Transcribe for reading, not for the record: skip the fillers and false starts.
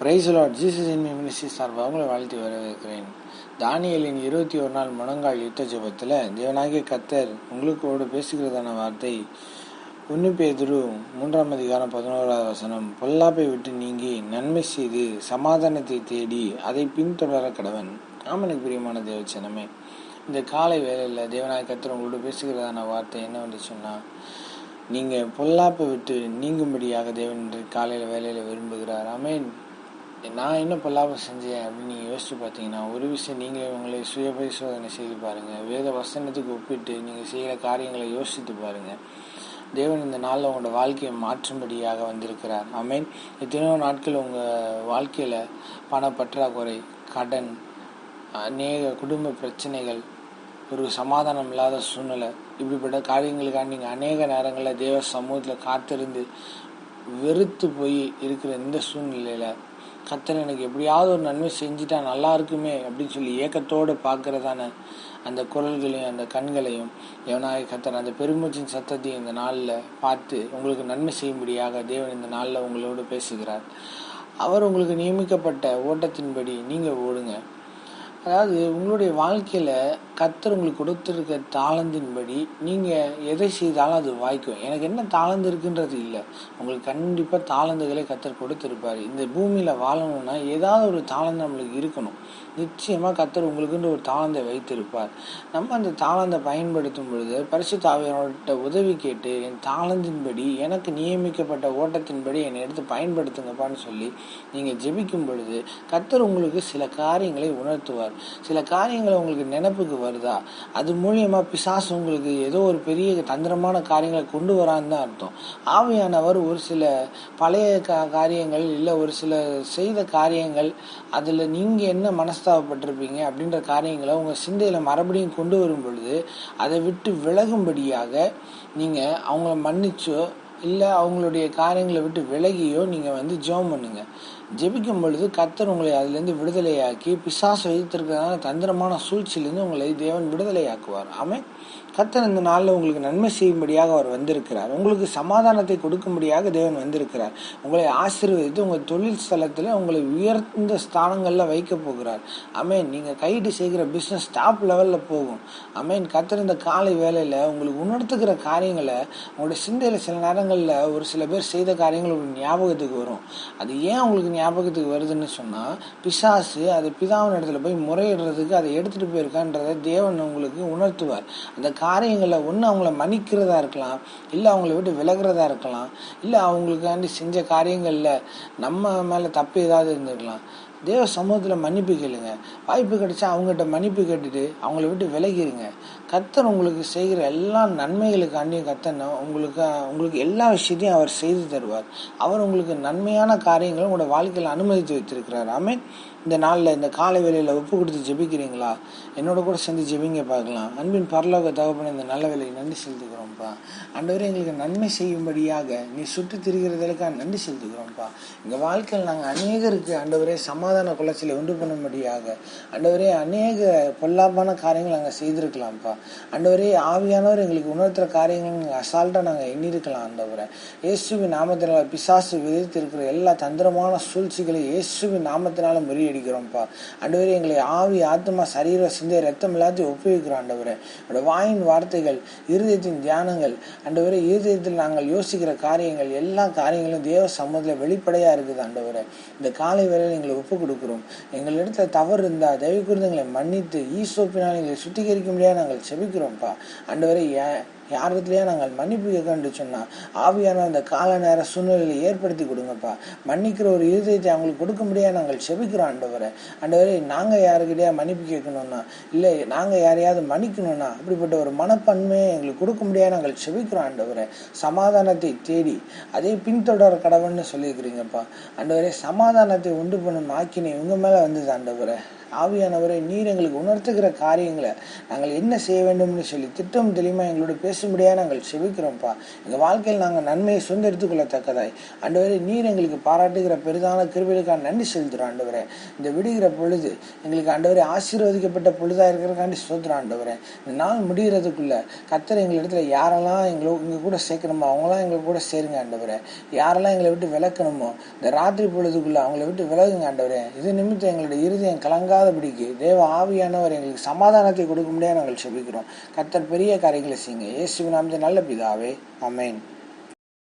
Price lord. Jesus in ministry சார்பாக உங்களை வாழ்த்தி வரவேற்கிறேன். தானியேலின் 21 நாள் முழங்கால் யுத்த ஜெபத்தில் தேவனாகிய கர்த்தர் உங்களுக்கோடு பேசுகிறதான வார்த்தை 1 பேதுரு 3:11. பொல்லாப்பை விட்டு நீங்கி நன்மை செய்து சமாதானத்தை தேடி அதை பின்தொடர கடவன். எனக்கு பிரியமான தேவச்சனமே, இந்த காலை வேளையில் தேவனாகிய கர்த்தர் உங்களோடு பேசுகிறதான வார்த்தை என்னவென்று சொன்னால், நீங்கள் பொல்லாப்பை விட்டு நீங்கும்படியாக தேவன் இன்று காலையில் வேலையில் விரும்புகிறார். ஆமென். நான் என்ன பொல்லாப்பம் செஞ்சேன் அப்படின்னு நீங்கள் யோசிச்சு பார்த்தீங்கன்னா, ஒரு விஷயம் நீங்களே உங்களை சுய பரிசோதனை செய்து பாருங்கள். வேத வசனத்துக்கு ஒப்பிட்டு நீங்கள் செய்கிற காரியங்களை யோசித்து பாருங்கள். தேவன் இந்த நாளில் உங்களோட வாழ்க்கையை மாற்றும்படியாக வந்திருக்கிறார். ஆமென். எத்தனையோ நாட்கள் உங்கள் வாழ்க்கையில் பணப்பற்றாக்குறை, கடன், அநேக குடும்ப பிரச்சனைகள், ஒரு சமாதானம் இல்லாத சூழ்நிலை, இப்படிப்பட்ட காரியங்களுக்காக நீங்கள் அநேக நேரங்களில் தேவ சமூகத்தில் காத்திருந்து வெறுத்து போய் இருக்கிற இந்த சூழ்நிலையில் கர்த்தர் எனக்கு எப்படியாவது ஒரு நன்மை செஞ்சுட்டா நல்லா இருக்குமே அப்படின்னு சொல்லி ஏக்கத்தோடு பார்க்கறதான அந்த குரல்களையும் அந்த கண்களையும் தேவனாகிய கர்த்தர் அந்த பெருமூச்சின் சத்தத்தையும் இந்த நாளில் பார்த்து உங்களுக்கு நன்மை செய்யும்படியாக தேவன் இந்த நாளில் உங்களோடு பேசுகிறார். அவர் உங்களுக்கு நியமிக்கப்பட்ட ஓட்டத்தின்படி நீங்கள் ஓடுங்க. அதாவது உங்களுடைய வாழ்க்கையில் கர்த்தர் உங்களுக்கு கொடுத்துருக்க தாளந்தின்படி நீங்கள் எதை செய்தாலும் அது வாய்க்கும். எனக்கு என்ன தாளந்து இருக்குன்றது இல்லை, உங்களுக்கு கண்டிப்பாக தாளந்துகளை கர்த்தர் கொடுத்துருப்பார். இந்த பூமியில் வாழணும்னா ஏதாவது ஒரு தாளந்து நம்மளுக்கு இருக்கணும். நிச்சயமாக கர்த்தர் உங்களுக்குன்ற ஒரு தாளந்தை வைத்திருப்பார். நம்ம அந்த தாளந்தை பயன்படுத்தும் பொழுது பரிசுத்த ஆவியானவர்கிட்ட உதவி கேட்டு, என் தாளந்தின்படி எனக்கு நியமிக்கப்பட்ட ஓட்டத்தின்படி என்னை எடுத்து பயன்படுத்துங்கப்பான்னு சொல்லி நீங்கள் ஜெபிக்கும் பொழுது கர்த்தர் உங்களுக்கு சில காரியங்களை உணர்த்துவார். சில காரியங்களை உங்களுக்கு நினைப்புக்கு வருதா, அது மூலியமாக பிசாசு உங்களுக்கு ஏதோ ஒரு பெரிய தந்திரமான காரியங்களை கொண்டு வரான்னு தான் அர்த்தம். ஆவியானவர் ஒரு சில பழைய காரியங்கள் இல்லை ஒரு சில செய்த காரியங்கள், அதில் நீங்கள் என்ன மனஸ்தாபப்பட்டிருப்பீங்க அப்படின்ற காரியங்களை உங்கள் சிந்தையில் மறுபடியும் கொண்டு வரும் பொழுது அதை விட்டு விலகும்படியாக நீங்கள் அவங்கள மன்னிச்சோ இல்லை அவங்களுடைய காரியங்களை விட்டு விலகியோ நீங்கள் ஜெபம் பண்ணுங்க. ஜெபிக்கும் பொழுது கர்த்தர் உங்களை அதிலேருந்து விடுதலையாக்கி பிசாசு வைத்திருக்கிறதான தந்திரமான சூழ்ச்சியிலேருந்து உங்களை தேவன் விடுதலையாக்குவார். ஆமென். கர்த்தர் இந்த நாளில் உங்களுக்கு நன்மை செய்யும்படியாக அவர் வந்திருக்கிறார். உங்களுக்கு சமாதானத்தை கொடுக்கும்படியாக தேவன் வந்திருக்கிறார். உங்களை ஆசீர்வதித்து உங்கள் தொழில் ஸ்தலத்தில் உங்களை உயர்ந்த ஸ்தானங்களில் வைக்க போகிறார். ஆமென். நீங்கள் கைட்டு செய்கிற பிஸ்னஸ் டாப் லெவலில் போகும். ஆமென். கர்த்தர் இந்த காலை வேளையில் உங்களுக்கு உணர்த்துக்கிற காரியங்களை உங்களுடைய சிந்தையில் சில நேரங்களில் ஒரு சில பேர் செய்த காரியங்கள் ஒரு ஞாபகத்துக்கு வரும். அது ஏன் உங்களுக்கு ஞாபகத்துக்கு வருதுன்னு சொன்னால், பிசாசு அது பிதாவின் இடத்துல போய் முறையிடுறதுக்கு அதை எடுத்துகிட்டு போயிருக்கான்றதை தேவன் உங்களுக்கு உணர்த்துவார். அந்த காரியங்களை ஒன்று அவங்கள மன்னிக்கிறதா இருக்கலாம், இல்லை அவங்கள விட்டு விலகிறதா இருக்கலாம், இல்லை அவங்களுக்காண்டி செஞ்ச காரியங்களில் நம்ம மேலே தப்பு ஏதாவது இருந்திருக்கலாம். தேவ சமூகத்தில் மன்னிப்பு கேளுங்க. வாய்ப்பு கிடைச்சா அவங்ககிட்ட மன்னிப்பு கேட்டுட்டு அவங்கள விட்டு விலகிருங்க. கர்த்தர் உங்களுக்கு செய்கிற எல்லா நன்மைகளுக்காண்டியும் கர்த்தர் உங்களுக்கு எல்லா விஷயத்தையும் அவர் செய்து தருவார். அவர் உங்களுக்கு நன்மையான காரியங்களை உங்களோட வாழ்க்கையில் அனுமதித்து வைத்திருக்கிறார். ஆமென். இந்த நாளில் இந்த காலை வேளையில் ஒப்பு கொடுத்து ஜெபிக்கிறீங்களா? என்னோட கூட சேர்ந்து ஜெபிங்க பார்க்கலாம். அன்பின் பரலோக தகப்பனே, இந்த நல்ல வேலையை நன்றி செலுத்துகிறோம்ப்பா. ஆண்டவரே, எங்களுக்கு நன்மை செய்யும்படியாக நீ சுற்றி திரிகிறதற்காக நன்றி செலுத்துகிறோம்ப்பா. எங்கள் வாழ்க்கையில் நாங்கள் அநேகருக்கு ஆண்டவரே சமாதான குலைச்சலை உண்டு பண்ணும்படியாக ஆண்டவரே அநேக பொல்லாப்பான காரியங்கள் நாங்கள் செய்திருக்கலாம்ப்பா. ஆண்டவரே, ஆவியானவர் எங்களுக்கு உணர்த்துற காரியங்கள் நாங்கள் அசால்ட்டாக நாங்கள் எண்ணிருக்கலாம். ஆண்டவரை இயேசுவின் நாமத்தினால் பிசாசு விதித்து இருக்கிற எல்லா தந்திரமான சூழ்ச்சிகளை இயேசுவின் நாமத்தினால முறியடிக்கிறோம்ப்பா. ஆண்டவரே, எங்களை ஆவி ஆத்மா சரீர சிந்தை ரத்தம் எல்லாத்தையும் ஒப்புவிக்கிறோம். ஆண்டவரே, என்னோட வாயின் வார்த்தைகள், இருதயத்தின் தியானங்கள், ஆண்டவரே இருதயத்தில் நாங்கள் யோசிக்கிற காரியங்கள், எல்லா காரியங்களும் தேவ சமூகத்தில் வெளிப்படையா இருக்குது. ஆண்டவரே, இந்த காலை வேளையில் எங்களை ஒப்பு கொடுக்கிறோம். எங்களிடத்துல தவறு இருந்தால் தயவு கூர்ந்து எங்களை மன்னித்து ஈசோப்பினால் எங்களை சுத்திகரிக்க முடியாது நாங்கள் செபிக்கிறோம்ப்பா. ஆண்டவரே, யாரிடத்துலையா நாங்கள் மன்னிப்பு கேட்கணும்னு சொன்னால் ஆவியான அந்த கால நேர சூழ்நிலையை ஏற்படுத்தி கொடுங்கப்பா. மன்னிக்கிற ஒரு இருதயத்தை அவங்களுக்கு கொடுக்க முடியாது நாங்கள் செபிக்கிறோம். ஆண்டவரே, நாங்கள் யாருக்கிட்டையா மன்னிப்பு கேட்கணும்னா, இல்லை நாங்கள் யாரையாவது மன்னிக்கணும்னா, அப்படிப்பட்ட ஒரு மனப்பன்மையை எங்களுக்கு கொடுக்க முடியாது நாங்கள் செபிக்கிறோம். ஆண்டவரே, சமாதானத்தை தேடி அதை பின்தொடர கடவுள்னு சொல்லியிருக்கிறீங்கப்பா. ஆண்டவரே, சமாதானத்தை உண்டு பண்ணும் ஆக்கினை உங்கள் மேலே வந்தது. ஆண்டவரே, ஆவியானவரை நீர் எங்களுக்கு உணர்த்துகிற காரியங்களை நாங்கள் என்ன செய்ய வேண்டும்னு சொல்லி திட்டம் தெளிவாக எங்களோட பேசும்படியாக நாங்கள் செபிக்கிறோம்ப்பா. எங்கள் வாழ்க்கையில் நாங்கள் நன்மையை சொந்தெடுத்துக் கொள்ளத்தக்கதாய் ஆண்டவரே நீர் எங்களுக்கு பாராட்டுகிற பெரிதான கிருபைகளுக்காக நன்றி செலுத்துகிறோம் ஆண்டவரே. இந்த விடுகிற பொழுது எங்களுக்கு ஆண்டவரே ஆசீர்வதிக்கப்பட்ட பொழுதாக இருக்கிறக்காண்டி ஸ்தோத்திரம் ஆண்டவரே. இந்த நாள் முடிகிறதுக்குள்ள கர்த்தர் எங்களிடத்துல யாரெல்லாம் இங்கே கூட சேர்க்கணுமோ அவங்களாம் எங்களை கூட சேருங்க ஆண்டவரே. யாரெல்லாம் எங்களை விட்டு விளக்கணுமோ இந்த ராத்திரி பொழுதுக்குள்ள அவங்கள விட்டு விலகுங்க ஆண்டவரே. இது நிமித்தம் எங்களுடைய இருதயம் கலங்காதபடிக்கு தேவ ஆவியானவர் எங்களுக்கு சமாதானத்தை கொடுக்க முடியாது நாங்கள் செபிக்கிறோம். கர்த்தர் பெரிய காரியங்களை செய்யுங்க. இயேசுவின் நாமத்தில் நல்ல பிதாவே, ஆமென்.